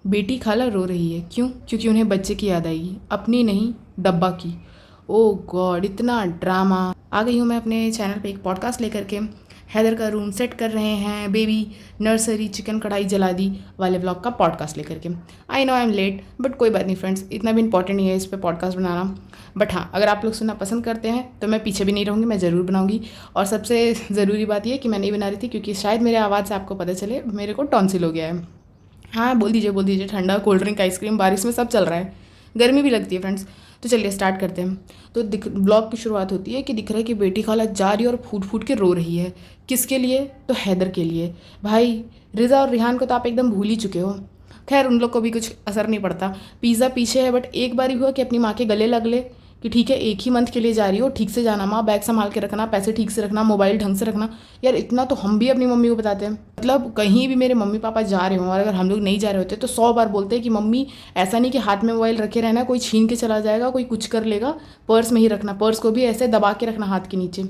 बेटी खाला रो रही है, क्यों? क्योंकि उन्हें बच्चे की याद आएगी, अपनी नहीं डब्बा की। ओ गॉड, इतना ड्रामा। आ गई हूँ मैं अपने चैनल पे एक पॉडकास्ट लेकर के। हैदर का रूम सेट कर रहे हैं, बेबी नर्सरी चिकन कढ़ाई जला दी वाले ब्लॉग का पॉडकास्ट लेकर के। I know I am late, but कोई बात नहीं फ्रेंड्स, इतना भी इंपॉर्टेंट नहीं है इस पर पॉडकास्ट बनाना। बट हाँ, अगर आप लोग सुनना पसंद करते हैं तो मैं पीछे भी नहीं रहूँगी, मैं ज़रूर बनाऊँगी। और सबसे ज़रूरी बात यह कि मैं नहीं बना रही थी क्योंकि शायद मेरे आवाज़ से आपको पता चले मेरे को टॉन्सिल हो गया है। हाँ, बोल दीजिए, ठंडा कोल्ड ड्रिंक आइसक्रीम बारिश में सब चल रहा है, गर्मी भी लगती है फ्रेंड्स। तो चलिए स्टार्ट करते हैं। तो ब्लॉग की शुरुआत होती है कि दिख रहा है कि बेटी खाला जा रही है और फूट फूट के रो रही है। किसके लिए? तो हैदर के लिए। भाई, रिज़ा और रिहान को तो आप एकदम भूल ही चुके हो। खैर, उन लोग को भी कुछ असर नहीं पड़ता, पिज़्ज़ा पीछे है। बट एक बार ही हुआ कि अपनी माँ के गले लग ले कि ठीक है, एक ही मंथ के लिए जा रही हो, ठीक से जाना माँ, बैग संभाल के रखना, पैसे ठीक से रखना, मोबाइल ढंग से रखना। यार इतना तो हम भी अपनी मम्मी को बताते हैं। मतलब कहीं भी मेरे मम्मी पापा जा रहे हों और अगर हम लोग नहीं जा रहे होते तो 100 बार बोलते हैं कि मम्मी ऐसा नहीं कि हाथ में मोबाइल रखे रहना, कोई छीन के चला जाएगा, कोई कुछ कर लेगा, पर्स में ही रखना, पर्स को भी ऐसे दबा के रखना हाथ के नीचे।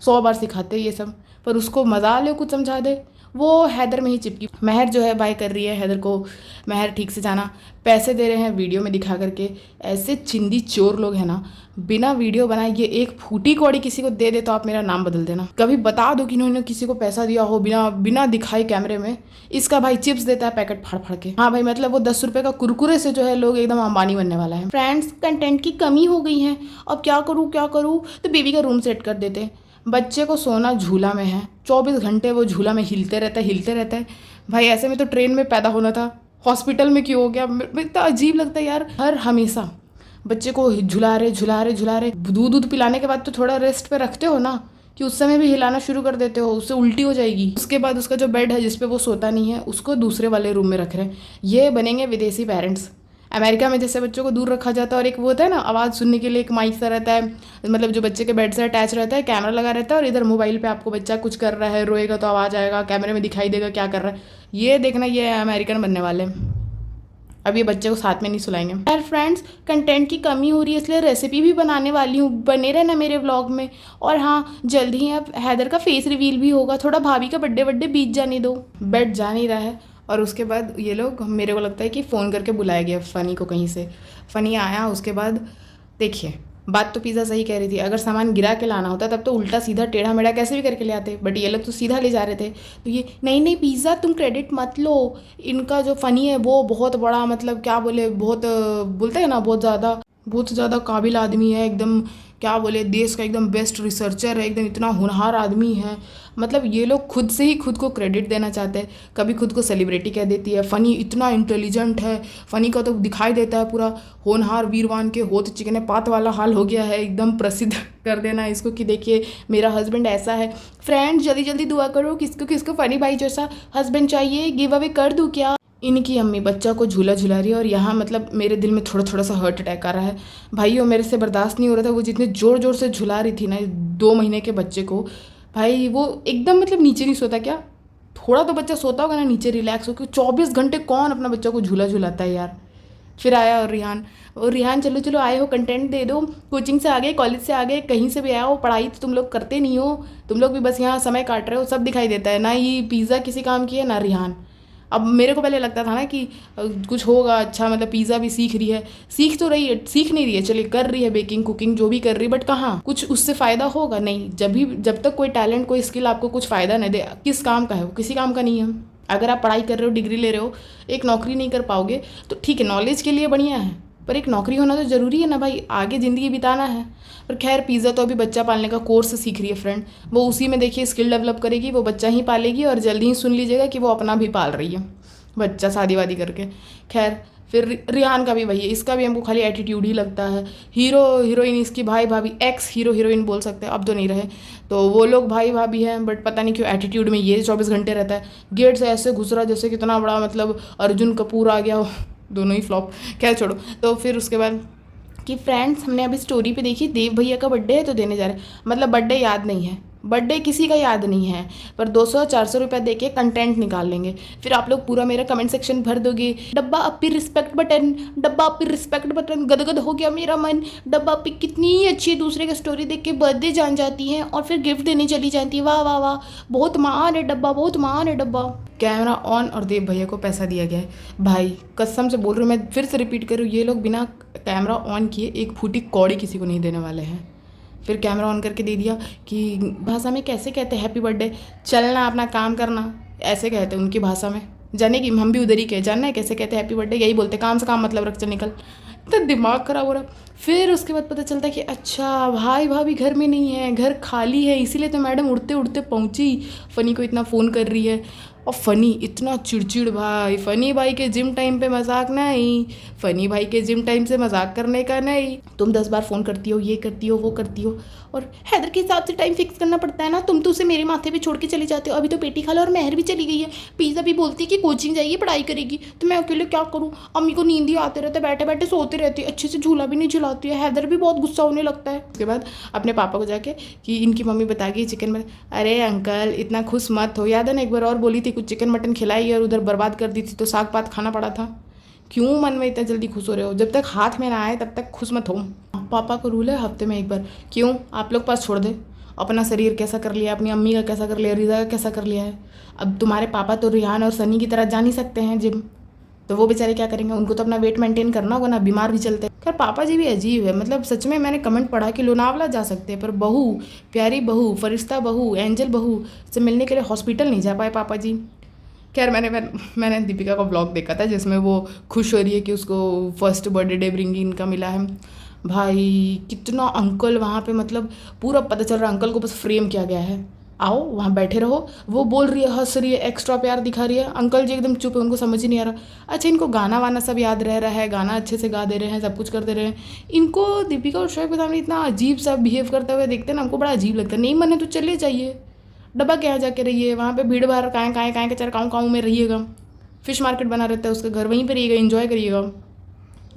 100 बार सिखाते हैं ये सब, पर उसको मजा ले कुछ समझा दे, वो हैदर में ही चिपकी। महर जो है बाय कर रही है हैदर को, महर ठीक से जाना, पैसे दे रहे हैं वीडियो में दिखा करके। ऐसे चिंदी चोर लोग हैं ना, बिना वीडियो बनाए ये एक फूटी कौड़ी किसी को दे दे तो आप मेरा नाम बदल देना। कभी बता दो कि इन्होंने किसी को पैसा दिया हो बिना बिना दिखाए कैमरे में। इसका भाई चिप्स देता है पैकेट फाड़ फाड़ के। हाँ भाई, मतलब वो 10 रुपए का कुरकुरे से जो है लोग एकदम अंबानी बनने वाला है। फ्रेंड्स, कंटेंट की कमी हो गई है, अब क्या करूँ क्या करूँ? तो बेबी का रूम सेट कर देते। बच्चे को सोना झूला में है, 24 घंटे वो झूला में हिलते रहता है। भाई ऐसे में तो ट्रेन में पैदा होना था, हॉस्पिटल में क्यों हो गया? इतना अजीब लगता है यार। हर हमेशा बच्चे को झुला रहे। दूध पिलाने के बाद तो थोड़ा रेस्ट पे रखते हो ना, कि उस समय भी हिलाना शुरू कर देते हो, उससे उल्टी हो जाएगी। उसके बाद उसका जो बेड है जिसपे वो सोता नहीं है उसको दूसरे वाले रूम में रख रहे हैं। ये बनेंगे विदेशी पेरेंट्स। अमेरिका में जैसे बच्चों को दूर रखा जाता है और एक वो होता है ना, आवाज़ सुनने के लिए एक माइक सा रहता है, मतलब जो बच्चे के बेड से अटैच रहता है, कैमरा लगा रहता है और इधर मोबाइल पे आपको बच्चा कुछ कर रहा है, रोएगा तो आवाज़ आएगा, कैमरे में दिखाई देगा क्या कर रहा है। ये देखना, ये अमेरिकन बनने वाले हैं। अब ये बच्चे को साथ में नहीं सुलाएंगे। यार फ्रेंड्स, कंटेंट की कमी हो रही है इसलिए रेसिपी भी बनाने वाली हूँ, बने रहना मेरे व्लॉग में। और हाँ, जल्दी ही अब हैदर का फेस रिवील भी होगा, थोड़ा भाभी का बर्थडे बीत जाने दो। बैठ जा नहीं रहा है और उसके बाद ये लोग, मेरे को लगता है कि फ़ोन करके बुलाया गया फ़नी को कहीं से। फ़नी आया, उसके बाद देखिए, बात तो पिज़्ज़ा सही कह रही थी, अगर सामान गिरा के लाना होता तब तो उल्टा सीधा टेढ़ा मेढ़ा कैसे भी करके ले आते, बट ये लोग तो सीधा ले जा रहे थे। तो ये नहीं पिज़्ज़ा तुम क्रेडिट मत लो, इनका जो फ़नी है वो बहुत बड़ा, मतलब क्या बोले, बहुत बोलते हैं ना, बहुत ज़्यादा काबिल आदमी है एकदम, क्या बोले, देश का एकदम बेस्ट रिसर्चर है, एकदम इतना होनहार आदमी है। मतलब ये लोग खुद से ही खुद को क्रेडिट देना चाहते हैं, कभी खुद को सेलिब्रिटी कह देती है। फ़नी इतना इंटेलिजेंट है, फ़नी का तो दिखाई देता है पूरा होनहार वीरवान के होत चिकने पात वाला हाल हो गया है, एकदम प्रसिद्ध कर देना इसको कि देखिए मेरा हस्बैंड ऐसा है। फ्रेंड्स, जल्दी जल्दी दुआ करो, किसको किसको फ़नी भाई जैसा हस्बैंड चाहिए, गिव अवे कर दूँ क्या? इनकी अम्मी बच्चा को झूला झुला रही है और यहाँ मतलब मेरे दिल में थोड़ा थोड़ा सा हार्ट अटैक आ रहा है। भाइयों, मेरे से बर्दाश्त नहीं हो रहा था, वो जितने ज़ोर ज़ोर से झुला रही थी ना 2 महीने के बच्चे को। भाई वो एकदम मतलब नीचे नहीं सोता क्या? थोड़ा तो बच्चा सोता होगा ना नीचे, रिलैक्स हो, क्योंकि 24 घंटे कौन अपना बच्चा को झूला झुलाता है यार। फिर आया और रिहान चलो चलो आए हो, कंटेंट दे दो, कोचिंग से आ गए, कॉलेज से आ गए, कहीं से भी आए हो, पढ़ाई तो तुम लोग करते नहीं हो, तुम लोग भी बस यहाँ समय काट रहे हो, सब दिखाई देता है। ना ही पिज़्ज़ा किसी काम की है ना रिहान। अब मेरे को पहले लगता था ना कि कुछ होगा अच्छा, मतलब पिज़्ज़ा भी सीख रही है, सीख तो रही है, सीख नहीं रही है, चलिए कर रही है बेकिंग कुकिंग जो भी कर रही है, बट कहाँ कुछ उससे फ़ायदा होगा? नहीं। जब तक कोई टैलेंट कोई स्किल आपको कुछ फ़ायदा नहीं दे, किस काम का है वो? किसी काम का नहीं है। अगर आप पढ़ाई कर रहे हो, डिग्री ले रहे हो, एक नौकरी नहीं कर पाओगे तो ठीक है, नॉलेज के लिए बढ़िया है, पर एक नौकरी होना तो ज़रूरी है ना भाई, आगे ज़िंदगी बिताना है। पर खैर, पिज़्ज़ा तो अभी बच्चा पालने का कोर्स सीख रही है फ्रेंड, वो उसी में देखिए स्किल डेवलप करेगी, वो बच्चा ही पालेगी और जल्दी ही सुन लीजिएगा कि वो अपना भी पाल रही है बच्चा शादी वादी करके। खैर, फिर रिहान का भी वही है, इसका भी हमको खाली एटीट्यूड ही लगता है। हीरो हीरोइन इसकी भाई भाभी, एक्स हीरो हीरोइन बोल सकते हैं, अब तो नहीं रहे, तो वो लोग भाई भाभी हैं, बट पता नहीं क्यों एटीट्यूड में ये 24 घंटे रहता है। गेट से ऐसे घुस रहा जैसे कितना बड़ा, मतलब अर्जुन कपूर आ गया हो। दोनों ही फ्लॉप। खैर छोड़ो। तो फिर उसके बाद कि फ्रेंड्स, हमने अभी स्टोरी पे देखी देव भैया का बर्थडे है तो देने जा रहे हैं, मतलब बर्थडे याद नहीं है, बर्थडे किसी का याद नहीं है, पर 200-400 रुपये दे के कंटेंट निकाल लेंगे। फिर आप लोग पूरा मेरा कमेंट सेक्शन भर दोगे, डब्बा अपी रिस्पेक्ट बटन, डब्बा अपी रिस्पेक्ट बटन। गदगद हो गया मेरा मन। डब्बा अपी कितनी अच्छी दूसरे का स्टोरी देख के बर्थडे जान जाती हैं और फिर गिफ्ट देने चली जाती है। वाह वाह वाह, बहुत महान है डब्बा, बहुत महान है डब्बा। कैमरा ऑन और देव भैया को पैसा दिया गया है। भाई कसम से बोल रही हूँ, मैं फिर से रिपीट कर रही हूँ, ये लोग बिना कैमरा ऑन किए एक फूटी कौड़ी किसी को नहीं देने वाले हैं। फिर कैमरा ऑन करके दे दिया कि भाषा में कैसे कहते हैं हैप्पी बर्थडे, चलना अपना काम करना, ऐसे कहते हैं उनकी भाषा में। जाने की हम भी उधर ही कहे, जानना है कैसे कहते हैं हैप्पी बर्थडे, यही बोलते, काम से काम मतलब रख चल निकल। तो दिमाग खराब हो रहा। फिर उसके बाद पता चलता है कि अच्छा भाई भाभी घर में नहीं है, घर खाली है, इसीलिए तो मैडम उड़ते उड़ते पहुंची, फ़नी को इतना फ़ोन कर रही है। और फ़नी इतना चिड़चिड़ भाई, फ़नी भाई के जिम टाइम पे मजाक नहीं, फ़नी भाई के जिम टाइम से मजाक करने का नहीं। तुम 10 बार फ़ोन करती हो, ये करती हो, वो करती हो, और हैदर के हिसाब से टाइम फिक्स करना पड़ता है ना। तुम तो उसे मेरे माथे पे छोड़ के चले जाते हो। अभी तो पेटी खाला और महर भी चली गई है। पिज़्ज़ा भी बोलती है कि कोचिंग जाइए, पढ़ाई करेगी, तो मैं अकेले क्या करूँ। अम्मी को नींद ही आते रहते, बैठे बैठे सोते रहती है, अच्छे से झूला भी नहीं झुलाती है। हैदर भी बहुत गुस्सा होने लगता है। उसके बाद अपने पापा को जाके कि इनकी मम्मी बता गई चिकन में। अरे अंकल इतना खुश मत हो, याद है ना एक बार और बोली थी कुछ चिकन मटन खिलाई और उधर बर्बाद कर दी थी, तो साग पात खाना पड़ा था। क्यों मन में इतना जल्दी खुश हो रहे हो, जब तक हाथ में ना आए तब तक खुश मत हो। पापा को रूल है हफ्ते में एक बार। क्यों, आप लोग पास छोड़ दे। अपना शरीर कैसा कर लिया, अपनी अम्मी का कैसा कर लिया, रिजा का कैसा कर लिया है। अब तुम्हारे पापा तो रिहान और सनी की तरह जा नहीं सकते हैं जिम, तो वो बेचारे क्या करेंगे, उनको तो अपना वेट मेंटेन करना होगा ना, बीमार भी चलते हैं। खैर पापा जी भी अजीब है, मतलब सच में मैंने कमेंट पढ़ा कि लोनावला जा सकते हैं, पर बहू, प्यारी बहू, फरिश्ता बहू, एंजल बहू से मिलने के लिए हॉस्पिटल नहीं जा पाए पापा जी। खैर मैंने दीपिका का व्लॉग देखा था जिसमें वो खुश हो रही है कि उसको फर्स्ट बर्थडे ब्रिंग इन का मिला है। भाई कितना अंकल वहाँ पे, मतलब पूरा पता चल रहा है अंकल को बस फ्रेम किया गया है। आओ वहाँ बैठे रहो, वो बोल रही है, हंस रही है, एक्स्ट्रा प्यार दिखा रही है, अंकल जी एकदम चुप है, उनको समझ ही नहीं आ रहा। अच्छा इनको गाना वाना सब याद रह रहा है, गाना अच्छे से गा दे रहे हैं, सब कुछ कर दे रहे हैं। इनको दीपिका और शोएब के सामने इतना अजीब सा बिहेव करते हुए देखते हैं ना, हमको बड़ा अजीब लगता है। नहीं मने तो चले जाइए, डब्बा के यहाँ जाके रहिए, वहाँ पे भीड़ भाड़ काएँ के चार काँव में रहिएगा। फिश मार्केट बना रहता है उसका घर, वहीं पर रहिएगा, इन्जॉय करिएगा,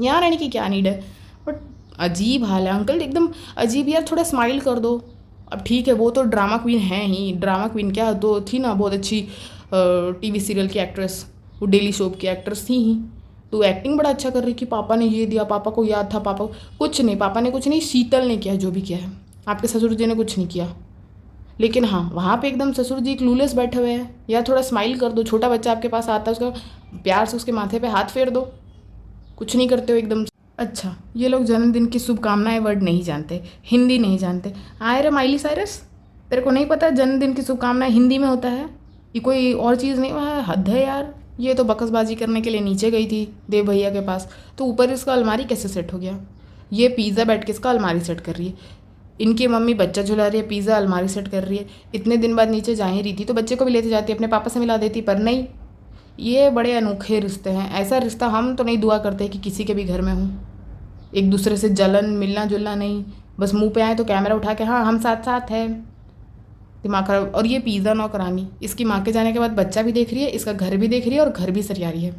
यहाँ रहने की क्या नीड है। बट अजीब हाल है अंकल, एकदम अजीब। यार थोड़ा स्माइल कर दो। अब ठीक है वो तो ड्रामा क्वीन है ही, ड्रामा क्वीन क्या तो थी ना, बहुत अच्छी टीवी सीरियल की एक्ट्रेस, वो डेली शोप की एक्ट्रेस थी ही, तो एक्टिंग बड़ा अच्छा कर रही कि पापा ने ये दिया, पापा को याद था, पापा कुछ नहीं, पापा ने कुछ नहीं, शीतल ने किया जो भी किया है, आपके ससुर जी ने कुछ नहीं किया। लेकिन हाँ वहाँ पे एकदम ससुर जी क्लूलेस बैठे हुए हैं। या थोड़ा स्माइल कर दो, छोटा बच्चा आपके पास आता है, उसका प्यार से उसके माथे पे हाथ फेर दो, कुछ नहीं करते हो एकदम। अच्छा ये लोग जन्मदिन की शुभकामनाएं वर्ड नहीं जानते, हिंदी नहीं जानते। आए रे माइली साइरस, तेरे को नहीं पता जन्मदिन की शुभकामनाएं हिंदी में होता है, ये कोई और चीज़ नहीं। वह हद है यार, ये तो बकसबाजी करने के लिए नीचे गई थी देव भैया के पास, तो ऊपर इसका अलमारी कैसे सेट हो गया। ये पिज़्ज़ा बैठ के इसका अलमारी सेट कर रही है, इनकी मम्मी बच्चा झुला रही है, पिज़्ज़ा अलमारी सेट कर रही है। इतने दिन बाद नीचे जा ही रही थी तो बच्चे को भी लेते जाती, अपने पापा से मिला देती, पर नहीं। ये बड़े अनोखे रिश्ते हैं, ऐसा रिश्ता हम तो नहीं दुआ करते कि किसी के भी घर में हो। एक दूसरे से जलन, मिलना जुलना नहीं, बस मुंह पे आए तो कैमरा उठा के हाँ हम साथ साथ हैं, दिमाग खराब। और ये पिज़्ज़ा नौकरानी, इसकी माँ के जाने के बाद बच्चा भी देख रही है, इसका घर भी देख रही है और घर भी सरिया रही है।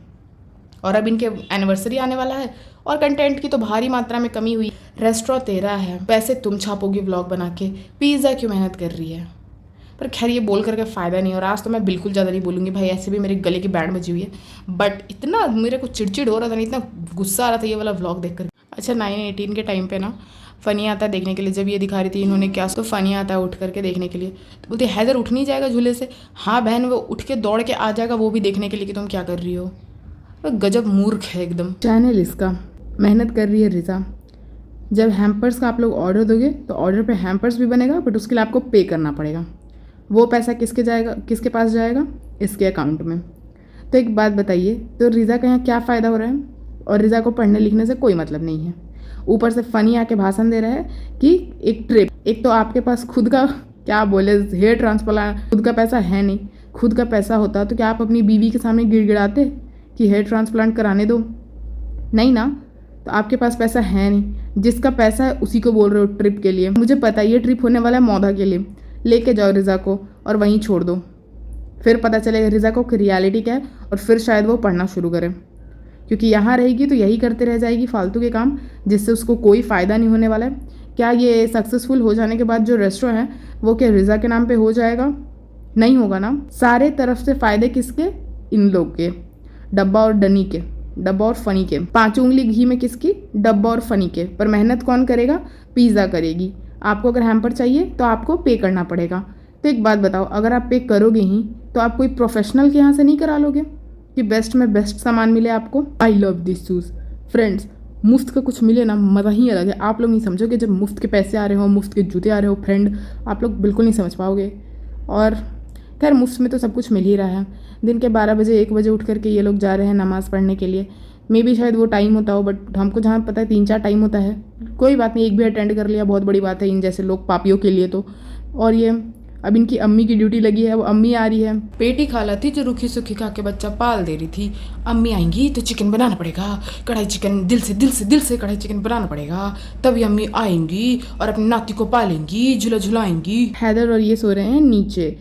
और अब इनके एनिवर्सरी आने वाला है और कंटेंट की तो भारी मात्रा में कमी हुई। रेस्टोरेंट तेरा है, पैसे तुम छापोगी व्लॉग बना के, पिज़्ज़ा क्यों मेहनत कर रही है। पर खैर ये बोल करके फ़ायदा नहीं, और आज तो मैं बिल्कुल ज़्यादा नहीं बोलूँगी भाई, ऐसे भी मेरे गले की बैंड बजी हुई है। बट इतना मेरे को चिड़चिड़ हो रहा था ना, इतना गुस्सा आ रहा था ये वाला व्लॉग देख कर। अच्छा 9/18 के टाइम पे ना फ़नी आता है देखने के लिए, जब ये दिखा रही थी इन्होंने क्या, तो फ़नी आता है उठ करके देखने के लिए, तो बोलती हैदर उठ नहीं जाएगा झूले से। हाँ बहन वो उठ के दौड़ के आ जाएगा, वो भी देखने के लिए कि तुम क्या कर रही हो। गजब मूर्ख है एकदम। चैनल इसका मेहनत कर रही है रिजा। जब हैम्पर्स का आप लोग ऑर्डर दोगे तो ऑर्डर पे हैम्पर्स भी बनेगा, बट उसके लिए आपको पे करना पड़ेगा। वो पैसा किसके जाएगा, किसके पास जाएगा, इसके अकाउंट में। तो एक बात बताइए, तो रिजा का यहाँ क्या फ़ायदा हो रहा है, और रिजा को पढ़ने लिखने से कोई मतलब नहीं है। ऊपर से फ़नी आके भाषण दे रहा है कि एक ट्रिप, एक तो आपके पास खुद का क्या बोले हेयर ट्रांसप्लांट, खुद का पैसा है नहीं। खुद का पैसा होता तो क्या आप अपनी बीवी के सामने गिड़गिड़ाते कि हेयर ट्रांसप्लांट कराने दो, नहीं ना। तो आपके पास पैसा है नहीं, जिसका पैसा है उसी को बोल रहे हो ट्रिप के लिए। मुझे पता है ये ट्रिप होने वाला है मौधा के लिए, लेके जाओ रिजा को और वहीं छोड़ दो, फिर पता चलेगा रिजा को कि रियलिटी क्या है, और फिर शायद वो पढ़ना शुरू करे। क्योंकि यहाँ रहेगी तो यही करते रह जाएगी फालतू के काम, जिससे उसको कोई फ़ायदा नहीं होने वाला है। क्या ये सक्सेसफुल हो जाने के बाद जो रेस्टोरेंट है वो क्या रिज़ा के नाम पे हो जाएगा? नहीं होगा ना। सारे तरफ से फ़ायदे किसके? इन लोग के, डब्बा और डनी के, डब्बा और फनी के। 5 उंगली घी में किसकी? डब्बा और फनी के। पर मेहनत कौन करेगा? पिज़्ज़ा करेगी। आपको अगर हैम्पर चाहिए तो आपको पे करना पड़ेगा। तो एक बात बताओ, अगर आप पे करोगे ही तो आप कोई प्रोफेशनल के यहाँ से नहीं करा लोगे कि बेस्ट में बेस्ट सामान मिले आपको? I love this shoes friends. मुफ्त का कुछ मिले ना, मज़ा ही अलग है। आप लोग नहीं समझोगे जब मुफ्त के पैसे आ रहे हो, मुफ्त के जूते आ रहे हो फ्रेंड, आप लोग बिल्कुल नहीं समझ पाओगे। और खैर मुफ्त में तो सब कुछ मिल ही रहा है। दिन के 12 बजे 1 बजे उठ करके ये लोग जा रहे हैं नमाज़ पढ़ने के लिए। मे भी शायद वो टाइम होता हो, बट हमको जहाँ पता है 3-4 टाइम होता है। कोई बात नहीं, एक भी अटेंड कर लिया बहुत बड़ी बात है इन जैसे लोग पापियों के लिए तो। और ये अब इनकी अम्मी की ड्यूटी लगी है, वो अम्मी आ रही है। पेटी खाला थी जो रूखी सूखी खा के बच्चा पाल दे रही थी। अम्मी आएंगी तो चिकन बनाना पड़ेगा, कढ़ाई चिकन दिल से कढ़ाई चिकन बनाना पड़ेगा, तभी अम्मी आएंगी और अपनी नाती को पालेंगी, झूला झुलाएंगी। हैदर और ये सो रहे हैं नीचे।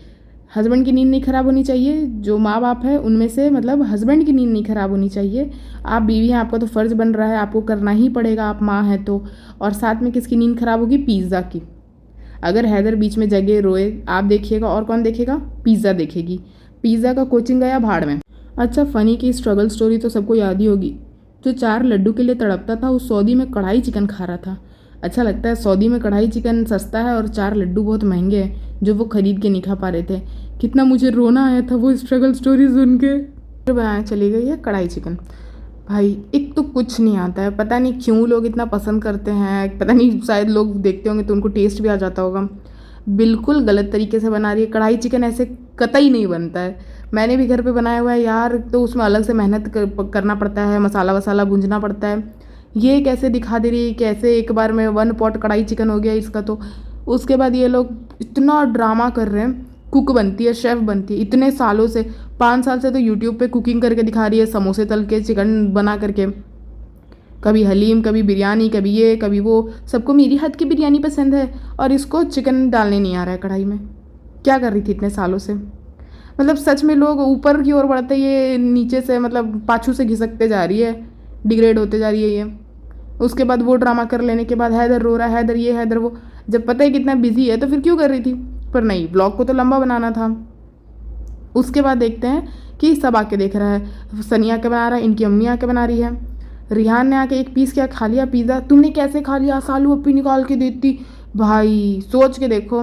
हस्बैंड की नींद नहीं ख़राब होनी चाहिए। जो माँ बाप है उनमें से मतलब हस्बैंड की नींद नहीं ख़राब होनी चाहिए। आप बीवी हैं, आपका तो फ़र्ज़ बन रहा है, आपको करना ही पड़ेगा, आप माँ हैं तो। और साथ में किसकी नींद ख़राब होगी? पिज़्ज़ा की। अगर हैदर बीच में जगे रोए, आप देखिएगा और कौन देखेगा? पिज़्ज़ा देखेगी। पिज़्ज़ा का कोचिंग गया भाड़ में। अच्छा, फ़नी की स्ट्रगल स्टोरी तो सबको याद ही होगी। जो 4 लड्डू के लिए तड़पता था, उस सऊदी में कढ़ाई चिकन खा रहा था। अच्छा लगता है, सऊदी में कढ़ाई चिकन सस्ता है और 4 लड्डू बहुत महंगे हैं जो वो खरीद के नहीं खा पा रहे थे। कितना मुझे रोना आया था वो स्ट्रगल स्टोरी सुन के। फिर बनाया चली गई है कढ़ाई चिकन। भाई एक तो कुछ नहीं आता है, पता नहीं क्यों लोग इतना पसंद करते हैं, पता नहीं शायद लोग देखते होंगे तो उनको टेस्ट भी आ जाता होगा। बिल्कुल गलत तरीके से बना रही है कढ़ाई चिकन, ऐसे कतई नहीं बनता है। मैंने भी घर पे बनाया हुआ है यार, तो उसमें अलग से मेहनत करना पड़ता है, मसाला वसाला भूंजना पड़ता है। ये कैसे दिखा दे रही है, कैसे एक बार में 1 पॉट कढ़ाई चिकन हो गया इसका तो। उसके बाद ये लोग इतना ड्रामा कर रहे हैं। कुक बनती है, शेफ़ बनती है इतने सालों से, 5 साल से तो यूट्यूब पे कुकिंग करके दिखा रही है, समोसे तल के, चिकन बना करके, कभी हलीम, कभी बिरयानी, कभी ये कभी वो। सबको मेरी हाथ की बिरयानी पसंद है और इसको चिकन डालने नहीं आ रहा है कढ़ाई में। क्या कर रही थी इतने सालों से? मतलब सच में लोग ऊपर की ओर बढ़ते, ये नीचे से मतलब पाछू से घिसकते जा रही है, डिग्रेड होते जा रही है ये। उसके बाद वो ड्रामा कर लेने के बाद हैदर रो रहा है, हैदर ये हैदर वो। जब पता है कितना बिजी है तो फिर क्यों कर रही थी? पर नहीं, ब्लॉग को तो लंबा बनाना था। उसके बाद देखते हैं कि सब आके देख रहा है। सनिया के बना रहा है, इनकी अम्मी आके बना रही है। रिहान ने आके एक पीस क्या खा लिया पिज़्ज़ा। तुमने कैसे खा लिया? सालू अपी निकाल के देती। भाई सोच के देखो,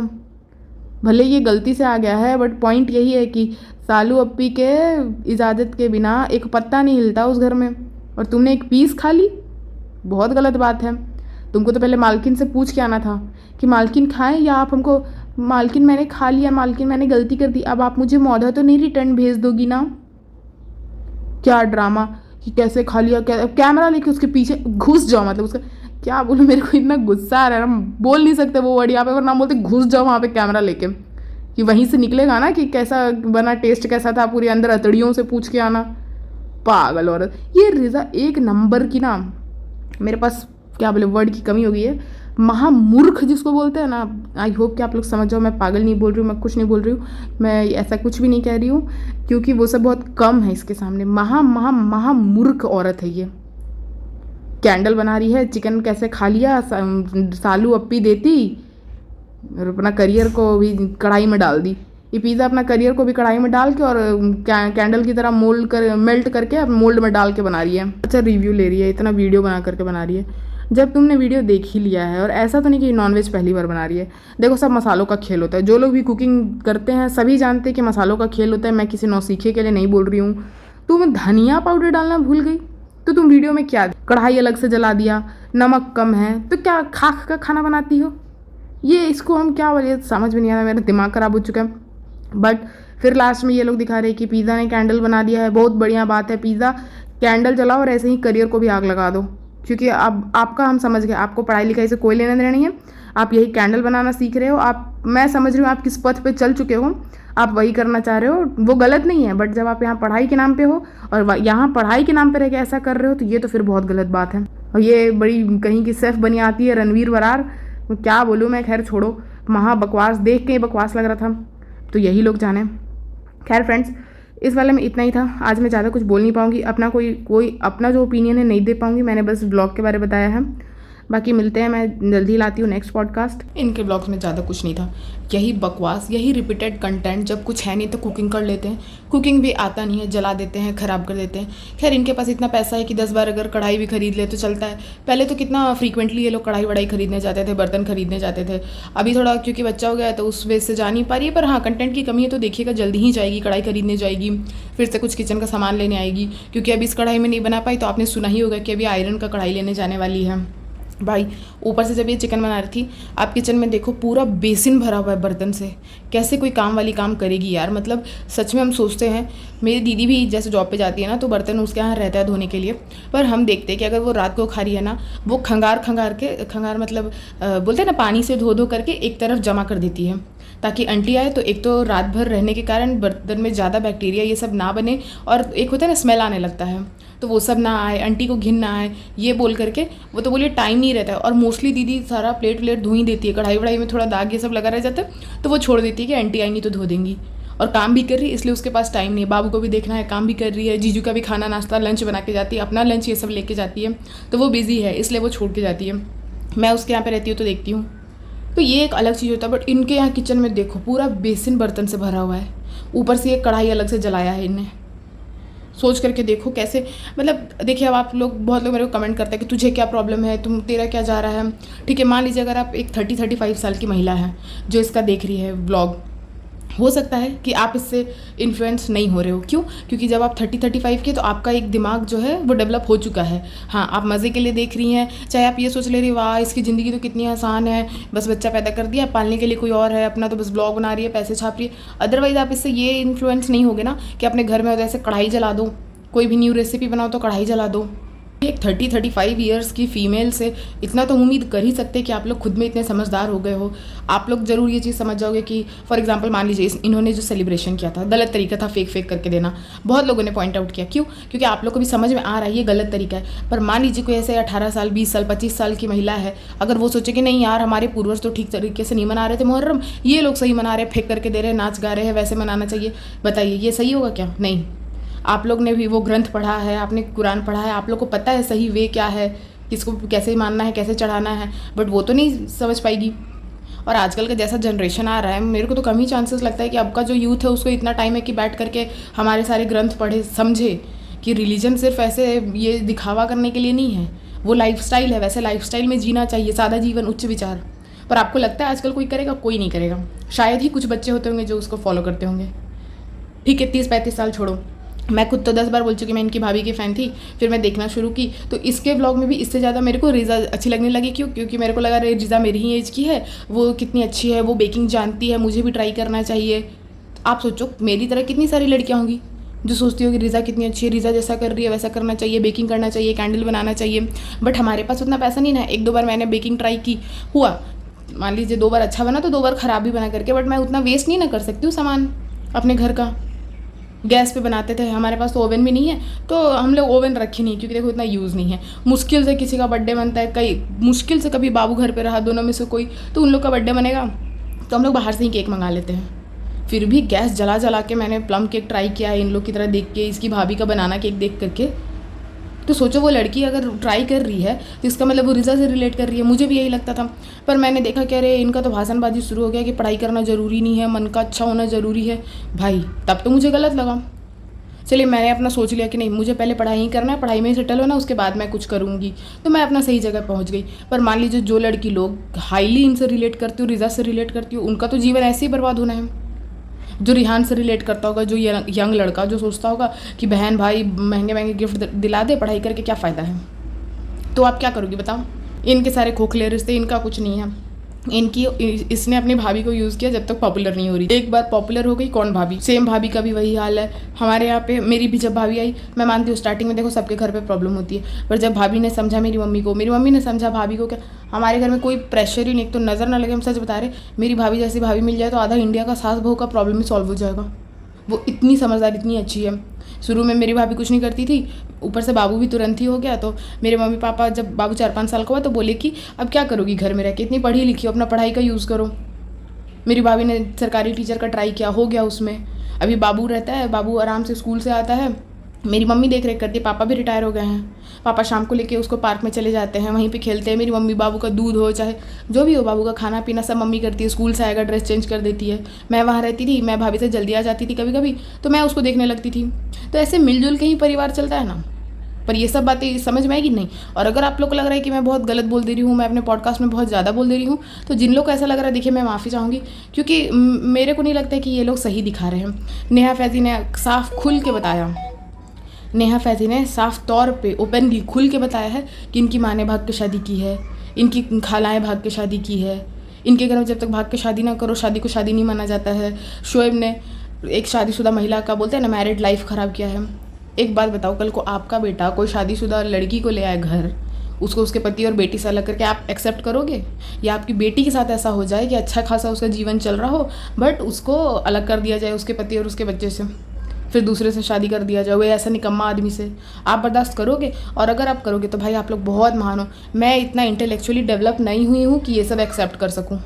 भले ये गलती से आ गया है बट पॉइंट यही है कि सालू अपी के इजाज़त के बिना एक पत्ता नहीं हिलता उस घर में, और तुमने एक पीस खा ली। बहुत गलत बात है। तुमको तो पहले मालकिन से पूछ के आना था कि मालकिन खाएं या आप हमको, मालकिन मैंने खा लिया, मालकिन मैंने गलती कर दी, अब आप मुझे मौधा तो नहीं रिटर्न भेज दोगी ना? क्या ड्रामा कि कैसे खा लिया, क्या कैमरा लेके उसके पीछे घुस जाओ। मतलब उसका क्या बोलूँ, मेरे को इतना गुस्सा आ रहा है ना, बोल नहीं सकते वो वर्ड यहाँ पे, वरना बोलते घुस जाओ वहाँ पे कैमरा लेके, कि वहीं से निकलेगा ना कि कैसा बना, टेस्ट कैसा था, पूरे अंदर अतड़ियों से पूछ के आना। पागल औरत। ये रिज़ा एक नंबर की ना, मेरे पास क्या बोले वर्ड की कमी हो गई है, महामूर्ख जिसको बोलते हैं ना। आई होप कि आप लोग समझ जाओ, मैं पागल नहीं बोल रही हूँ, मैं कुछ नहीं बोल रही हूँ, मैं ऐसा कुछ भी नहीं कह रही हूँ, क्योंकि वो सब बहुत कम है इसके सामने। महामूर्ख औरत है ये। कैंडल बना रही है, चिकन कैसे खा लिया, सालू अपी देती, और अपना करियर को भी कढ़ाई में डाल दी। ये पिज़्ज़ा अपना करियर को भी कढ़ाई में डाल के और कैंडल की तरह मेल्ट करके मोल्ड में डाल के बना रही है। अच्छा रिव्यू ले रही है, इतना वीडियो बना करके बना रही है। जब तुमने वीडियो देख ही लिया है, और ऐसा तो नहीं कि नॉनवेज पहली बार बना रही है। देखो सब मसालों का खेल होता है, जो लोग भी कुकिंग करते हैं सभी जानते हैं कि मसालों का खेल होता है। मैं किसी नौसीखे के लिए नहीं बोल रही हूँ। तुम धनिया पाउडर डालना भूल गई तो तुम वीडियो में क्या, कढ़ाई अलग से जला दिया, नमक कम है, तो क्या खाक का खाना बनाती हो? ये इसको हम क्या बोले, समझ में नहीं आ रहा, मेरा दिमाग ख़राब हो चुका है। बट फिर लास्ट में ये लोग दिखा रहे हैं कि पिज़्ज़ा ने कैंडल बना दिया है, बहुत बढ़िया बात है। पिज़्ज़ा कैंडल जलाओ और ऐसे ही करियर को भी आग लगा दो, क्योंकि अब आपका हम समझ गए, आपको पढ़ाई लिखाई से कोई लेना देना नहीं है। आप यही कैंडल बनाना सीख रहे हो। आप, मैं समझ रही हूँ आप किस पथ पे चल चुके हो, आप वही करना चाह रहे हो, वो गलत नहीं है। बट जब आप यहाँ पढ़ाई के नाम पे हो और यहाँ पढ़ाई के नाम पे रह के ऐसा कर रहे हो, तो ये तो फिर बहुत गलत बात है। और ये बड़ी कहीं की सेफ बनी आती है रणवीर वरार, क्या बोलूँ मैं, खैर छोड़ो। महा बकवास, देख के ही बकवास लग रहा था, तो यही लोग जाने। खैर फ्रेंड्स, इस वाले में इतना ही था। आज मैं ज़्यादा कुछ बोल नहीं पाऊँगी, अपना कोई अपना जो ओपिनियन है नहीं दे पाऊँगी। मैंने बस ब्लॉग के बारे में बताया है। बाकी मिलते हैं, मैं जल्दी लाती हूँ नेक्स्ट पॉडकास्ट। इनके ब्लॉग्स में ज़्यादा कुछ नहीं था, यही बकवास, यही रिपीटेड कंटेंट। जब कुछ है नहीं तो कुकिंग कर लेते हैं, कुकिंग भी आता नहीं है, जला देते हैं, ख़राब कर देते हैं। खैर इनके पास इतना पैसा है कि 10 बार अगर कढ़ाई भी खरीद ले तो चलता है। पहले तो कितना फ्रीक्वेंटली ये लोग कढ़ाई वढ़ाई खरीदने जाते थे, बर्तन खरीदने जाते थे। अभी थोड़ा क्योंकि बच्चा हो गया है तो उस वजह से जा नहीं पा रही है, पर हाँ कंटेंट की कमी है तो देखिएगा जल्दी ही जाएगी, कढ़ाई खरीदने जाएगी, फिर से कुछ किचन का सामान लेने आएगी। क्योंकि अभी इस कढ़ाई में नहीं बना पाई तो आपने सुना ही होगा कि अभी आयरन का कढ़ाई लेने जाने वाली है। भाई ऊपर से जब ये चिकन बना रही थी, आप किचन में देखो पूरा बेसिन भरा हुआ है बर्तन से। कैसे कोई काम वाली काम करेगी यार, मतलब सच में हम सोचते हैं। मेरी दीदी भी जैसे जॉब पे जाती है ना तो बर्तन उसके यहाँ रहता है धोने के लिए, पर हम देखते हैं कि अगर वो रात को खा रही है ना, वो खंगार मतलब बोलते हैं ना, पानी से धो करके एक तरफ जमा कर देती है ताकि आंटी आए तो एक तो रात भर रहने के कारण बर्तन में ज़्यादा बैक्टीरिया ये सब ना बने, और एक होता है ना स्मेल आने लगता है तो वो सब ना आए, आंटी को घिन ना आए, ये बोल करके वो तो बोलिए टाइम नहीं रहता है। और मोस्टली दीदी सारा प्लेट व्लेट धो ही देती है, कढ़ाई वढ़ाई में थोड़ा दाग ये सब लगा रह जाता है तो वो छोड़ देती है कि आंटी आएंगी तो धो देंगी। और काम भी कर रही है इसलिए उसके पास टाइम नहीं है, बाबू को भी देखना है, काम भी कर रही है, जीजू का भी खाना नाश्ता लंच बना के जाती है, अपना लंच ये सब लेके जाती है, तो वो बिज़ी है इसलिए वो छोड़ के जाती है। मैं उसके यहाँ पे रहती हूँ तो देखती हूँ, तो ये एक अलग चीज़ होता है। बट इनके यहाँ किचन में देखो पूरा बेसिन बर्तन से भरा हुआ है, ऊपर से एक कढ़ाई अलग से जलाया है इनने। सोच करके देखो कैसे, मतलब देखिए अब आप लोग, बहुत लोग मेरे को कमेंट करते हैं कि तुझे क्या प्रॉब्लम है, तेरा क्या जा रहा है। ठीक है, मान लीजिए अगर आप एक 30-35 साल की महिला है जो इसका देख रही है ब्लॉग, हो सकता है कि आप इससे इन्फ्लुएंस नहीं हो रहे हो। क्यों? क्योंकि जब आप 30-35 के तो आपका एक दिमाग जो है वो डेवलप हो चुका है। हाँ, आप मज़े के लिए देख रही हैं, चाहे आप ये सोच ले रही वाह इसकी ज़िंदगी तो कितनी आसान है, बस बच्चा पैदा कर दिया, पालने के लिए कोई और है, अपना तो बस ब्लॉग बना रही है, पैसे छाप रही है। अदरवाइज़ आप इससे ये इन्फ्लुएंस नहीं होगे ना कि अपने घर में जैसे कढ़ाई जला दो, कोई भी न्यू रेसिपी बनाओ तो कढ़ाई जला दो। एक 30-35 ईयर्स की फ़ीमेल से इतना तो उम्मीद कर ही सकते हैं कि आप लोग खुद में इतने समझदार हो गए हो। आप लोग ज़रूर ये चीज़ समझ जाओगे कि फॉर एग्जांपल मान लीजिए इन्होंने जो सेलिब्रेशन किया था गलत तरीका था, फेक करके देना, बहुत लोगों ने पॉइंट आउट किया। क्यों? क्योंकि आप लोग को भी समझ में आ रहा है ये गलत तरीका है। पर मान लीजिए कोई ऐसे 18 साल 20 साल 25 साल की महिला है, अगर वो सोचे कि नहीं यार हमारे पूर्वज तो ठीक तरीके से नहीं मना रहे थे मुहर्रम, ये लोग सही मना रहे हैं, फेक करके दे रहे हैं, नाच गा रहे हैं, वैसे मनाना चाहिए, बताइए ये सही होगा क्या? नहीं। आप लोग ने भी वो ग्रंथ पढ़ा है, आपने कुरान पढ़ा है, आप लोग को पता है सही वे क्या है, किसको कैसे मानना है, कैसे चढ़ाना है, बट वो तो नहीं समझ पाएगी। और आजकल का जैसा जनरेशन आ रहा है, मेरे को तो कम ही चांसेस लगता है कि अब का जो यूथ है उसको इतना टाइम है कि बैठ करके हमारे सारे ग्रंथ पढ़े, समझे कि रिलीजन सिर्फ ऐसे ये दिखावा करने के लिए नहीं है, वो लाइफस्टाइल है, वैसे लाइफस्टाइल में जीना चाहिए, सादा जीवन उच्च विचार। पर आपको लगता है आजकल कोई करेगा? कोई नहीं करेगा। शायद ही कुछ बच्चे होते होंगे जो उसको फॉलो करते होंगे। ठीक है, 30-35 साल छोड़ो, मैं खुद तो 10 बार बोल चुकी, मैं इनकी भाभी की फ़ैन थी, फिर मैं देखना शुरू की तो इसके ब्लॉग में भी इससे ज़्यादा मेरे को रिज़ा अच्छी लगने लगी। क्यों? क्योंकि मेरे को लगा रिज़ा मेरी ही एज की है, वो कितनी अच्छी है, वो बेकिंग जानती है, मुझे भी ट्राई करना चाहिए। आप सोचो मेरी तरह कितनी सारी लड़कियाँ होंगी जो सोचती हो कि रिज़ा कितनी अच्छी है, रिज़ा जैसा कर रही है वैसा करना चाहिए, बेकिंग करना चाहिए, कैंडल बनाना चाहिए। बट हमारे पास उतना पैसा नहीं ना। 1-2 बार मैंने बेकिंग ट्राई की, हुआ, मान लीजिए 2 बार अच्छा बना तो 2 बार ख़राब भी बना करके, बट मैं उतना वेस्ट नहीं ना कर सकती हूँ सामान अपने घर का। गैस पे बनाते थे, हमारे पास तो ओवन भी नहीं है तो हम लोग ओवन रखे नहीं, क्योंकि देखो इतना यूज़ नहीं है। मुश्किल से किसी का बर्थडे बनता है, कई मुश्किल से कभी बाबू घर पे रहा, दोनों में से कोई, तो उन लोग का बर्थडे बनेगा तो हम लोग बाहर से ही केक मंगा लेते हैं। फिर भी गैस जला के मैंने प्लम केक ट्राई किया है इन लोग की तरह देख के, इसकी भाभी का बनाना केक देख करके। तो सोचो वो लड़की अगर ट्राई कर रही है तो इसका मतलब वो रिज़ा से रिलेट कर रही है। मुझे भी यही लगता था, पर मैंने देखा कि अरे इनका तो भाषणबाजी शुरू हो गया कि पढ़ाई करना ज़रूरी नहीं है, मन का अच्छा होना ज़रूरी है। भाई तब तो मुझे गलत लगा। चलिए मैंने अपना सोच लिया कि नहीं, मुझे पहले पढ़ाई ही करना है, पढ़ाई में ही सेटल होना, उसके बाद मैं कुछ करूँगी, तो मैं अपना सही जगह पहुँच गई। पर मान लीजिए जो लड़की लोग हाईली इनसे रिलेट करती हो, रिज़ा से रिलेट करती हो, उनका तो जीवन ऐसे ही बर्बाद होना है। जो रिहान से रिलेट करता होगा, जो यंग लड़का जो सोचता होगा कि बहन भाई महंगे महंगे गिफ्ट दिला दे, पढ़ाई करके क्या फ़ायदा है, तो आप क्या करोगी बताओ? इनके सारे खोखले रिश्ते, इनका कुछ नहीं है। इनकी इसने अपनी भाभी को यूज़ किया जब तक पॉपुलर नहीं हो रही। एक बार पॉपुलर हो गई, कौन भाभी? सेम भाभी का भी वही हाल है हमारे यहाँ पे। मेरी भी जब भाभी आई, मैं मानती हूँ स्टार्टिंग में देखो सबके घर पे प्रॉब्लम होती है, पर जब भाभी ने समझा मेरी मम्मी को, मेरी मम्मी ने समझा भाभी को, क्या हमारे घर में कोई प्रेशर ही नहीं। तो नज़र ना लगे, हम सच बता रहे, मेरी भाभी जैसी भाभी मिल जाए तो आधा इंडिया का सास बहू का प्रॉब्लम ही सॉल्व हो जाएगा। वो इतनी समझदार, इतनी अच्छी है। शुरू में मेरी भाभी कुछ नहीं करती थी, ऊपर से बाबू भी तुरंत ही हो गया। तो मेरे मम्मी पापा जब बाबू 4-5 साल का हुआ तो बोले कि अब क्या करोगी घर में रह के, इतनी पढ़ी लिखी हो, अपना पढ़ाई का यूज़ करो। मेरी भाभी ने सरकारी टीचर का ट्राई किया, हो गया उसमें। अभी बाबू रहता है, बाबू आराम से स्कूल से आता है, मेरी मम्मी देख रेख करती है, पापा भी रिटायर हो गए हैं। पापा शाम को लेके उसको पार्क में चले जाते हैं, वहीं पे खेलते हैं। मेरी मम्मी बाबू का दूध हो चाहे जो भी हो, बाबू का खाना पीना सब मम्मी करती है। स्कूल से आएगा ड्रेस चेंज कर देती है। मैं वहाँ रहती थी, मैं भाभी से जल्दी आ जाती थी कभी कभी, तो मैं उसको देखने लगती थी। तो ऐसे मिलजुल के ही परिवार चलता है ना। पर ये सब बातें समझ में आएगी नहीं। और अगर आप लोग को लग रहा है कि मैं बहुत गलत बोल दे रही हूँ, मैं अपने पॉडकास्ट में बहुत ज़्यादा बोल दे रही हूँ, तो जिन लोग को ऐसा लग रहा है देखिए मैं माफ़ी चाहूँगी, क्योंकि मेरे को नहीं लगता कि ये लोग सही दिखा रहे हैं। नेहा फैज़ी ने साफ खुल के बताया, नेहा फैज़ी ने साफ तौर पे ओपनली खुल के बताया है कि इनकी माँ ने भाग के शादी की है, इनकी खालाएँ भाग के शादी की है। इनके घर में जब तक भाग के शादी ना करो, शादी को शादी नहीं माना जाता है। शोएब ने एक शादीशुदा महिला का, बोलते हैं ना, मैरिड लाइफ ख़राब किया है। एक बात बताओ, कल को आपका बेटा कोई शादीशुदा लड़की को ले आए घर, उसको उसके पति और बेटी से अलग करके, आप एक्सेप्ट करोगे? या आपकी बेटी के साथ ऐसा हो जाए कि अच्छा खासा उसका जीवन चल रहा हो, बट उसको अलग कर दिया जाए उसके पति और उसके बच्चे से, फिर दूसरे से शादी कर दिया जाए, वो ऐसा निकम्मा आदमी से, आप बर्दाश्त करोगे? और अगर आप करोगे तो भाई आप लोग बहुत महान हो। मैं इतना इंटेलेक्चुअली डेवलप नहीं हुई हूँ कि ये सब एक्सेप्ट कर सकूँ।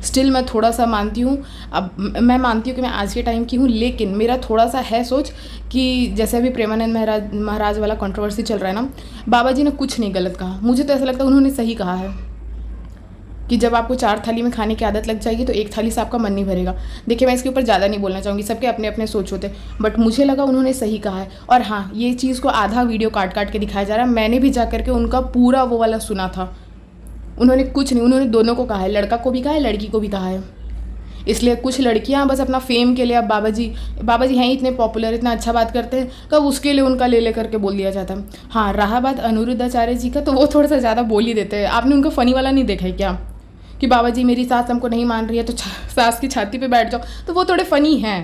स्टिल मैं थोड़ा सा मानती हूँ, अब मैं मानती हूँ कि मैं आज के टाइम की हूँ, लेकिन मेरा थोड़ा सा है सोच कि जैसे अभी प्रेमानंद महाराज वाला कंट्रोवर्सी चल रहा है ना, बाबा जी ने कुछ नहीं गलत कहा। मुझे तो ऐसा लगता है उन्होंने सही कहा है कि जब आपको 4 थाली में खाने की आदत लग जाएगी तो 1 थाली से आपका मन नहीं भरेगा। देखिए मैं इसके ऊपर ज़्यादा नहीं बोलना चाहूँगी, सबके अपने अपने सोच होते, बट मुझे लगा उन्होंने सही कहा है। और हाँ, ये चीज़ को आधा वीडियो काट काट के दिखाया जा रहा है, मैंने भी जा करके उनका पूरा वो वाला सुना था। उन्होंने कुछ नहीं, उन्होंने दोनों को कहा है, लड़का को भी कहा है, लड़की को भी कहा है। इसलिए कुछ लड़कियां बस अपना फेम के लिए, अब बाबा जी हैं इतने पॉपुलर, इतना अच्छा बात करते हैं, कब उसके लिए उनका ले करके बोल दिया जाता है। हाँ, रहा बात अनिरुद्धाचार्य जी का, तो वो थोड़ा सा ज़्यादा बोल ही देते हैं। आपने उनका फ़नी वाला नहीं देखा है क्या, कि बाबा जी मेरी सास हमको नहीं मान रही है तो सास की छाती पे बैठ जाओ, तो वो थोड़े फ़नी हैं,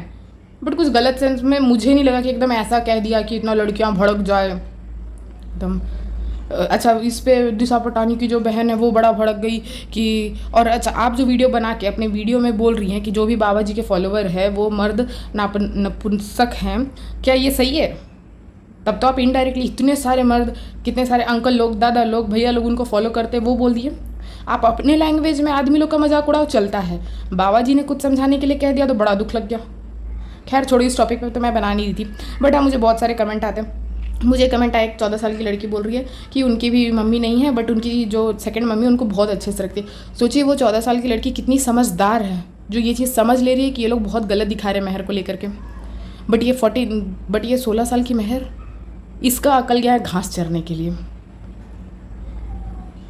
बट कुछ गलत सेंस में मुझे नहीं लगा कि एकदम ऐसा कह दिया कि इतना लड़कियां भड़क जाए एकदम। अच्छा, इस पे दिशा पटानी की जो बहन है वो बड़ा भड़क गई कि, और अच्छा आप जो वीडियो बना के अपने वीडियो में बोल रही हैं कि जो भी बाबा जी के फॉलोवर है वो मर्द नपुंसक हैं, क्या ये सही है? तब तो आप इनडायरेक्टली इतने सारे मर्द, कितने सारे अंकल लोग, दादा लोग, भैया लोग उनको फॉलो करते, वो बोल दिए। आप अपने लैंग्वेज में आदमी लोग का मजाक उड़ाओ, चलता है। बाबा जी ने कुछ समझाने के लिए कह दिया तो बड़ा दुख लग गया। खैर छोड़ो, इस टॉपिक पर तो मैं बना नहीं रही थी, बट हाँ मुझे बहुत सारे कमेंट आते हैं। मुझे कमेंट आया, एक 14 साल की लड़की बोल रही है कि उनकी भी मम्मी नहीं है, बट उनकी जो सेकंड मम्मी उनको बहुत अच्छे से रखती है। सोचिए वो 14 साल की लड़की कितनी समझदार है, जो ये चीज़ समझ ले रही है कि ये लोग बहुत गलत दिखा रहे हैं मेहर को लेकर के। बट ये 16 साल की मेहर, इसका अकल गया है घास चरने के लिए।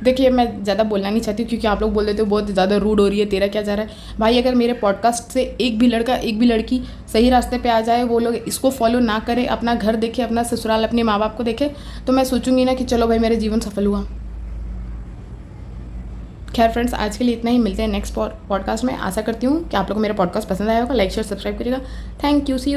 देखिए मैं ज़्यादा बोलना नहीं चाहती हूँ, क्योंकि आप लोग बोल देते हो बहुत ज़्यादा रूड हो रही है, तेरा क्या जा रहा है। भाई अगर मेरे पॉडकास्ट से एक भी लड़का, एक भी लड़की सही रास्ते पे आ जाए, वो लोग इसको फॉलो ना करे, अपना घर देखे, अपना ससुराल, अपने माँ बाप को देखे, तो मैं सोचूंगी ना कि चलो भाई मेरा जीवन सफल हुआ। खैर फ्रेंड्स, आज के लिए इतना ही, मिलते हैं नेक्स्ट पॉडकास्ट में। आशा करती हूँ कि आप लोग को मेरा पॉडकास्ट पसंद आया होगा। लाइक शेयर सब्सक्राइब करिएगा। Thank you, see you.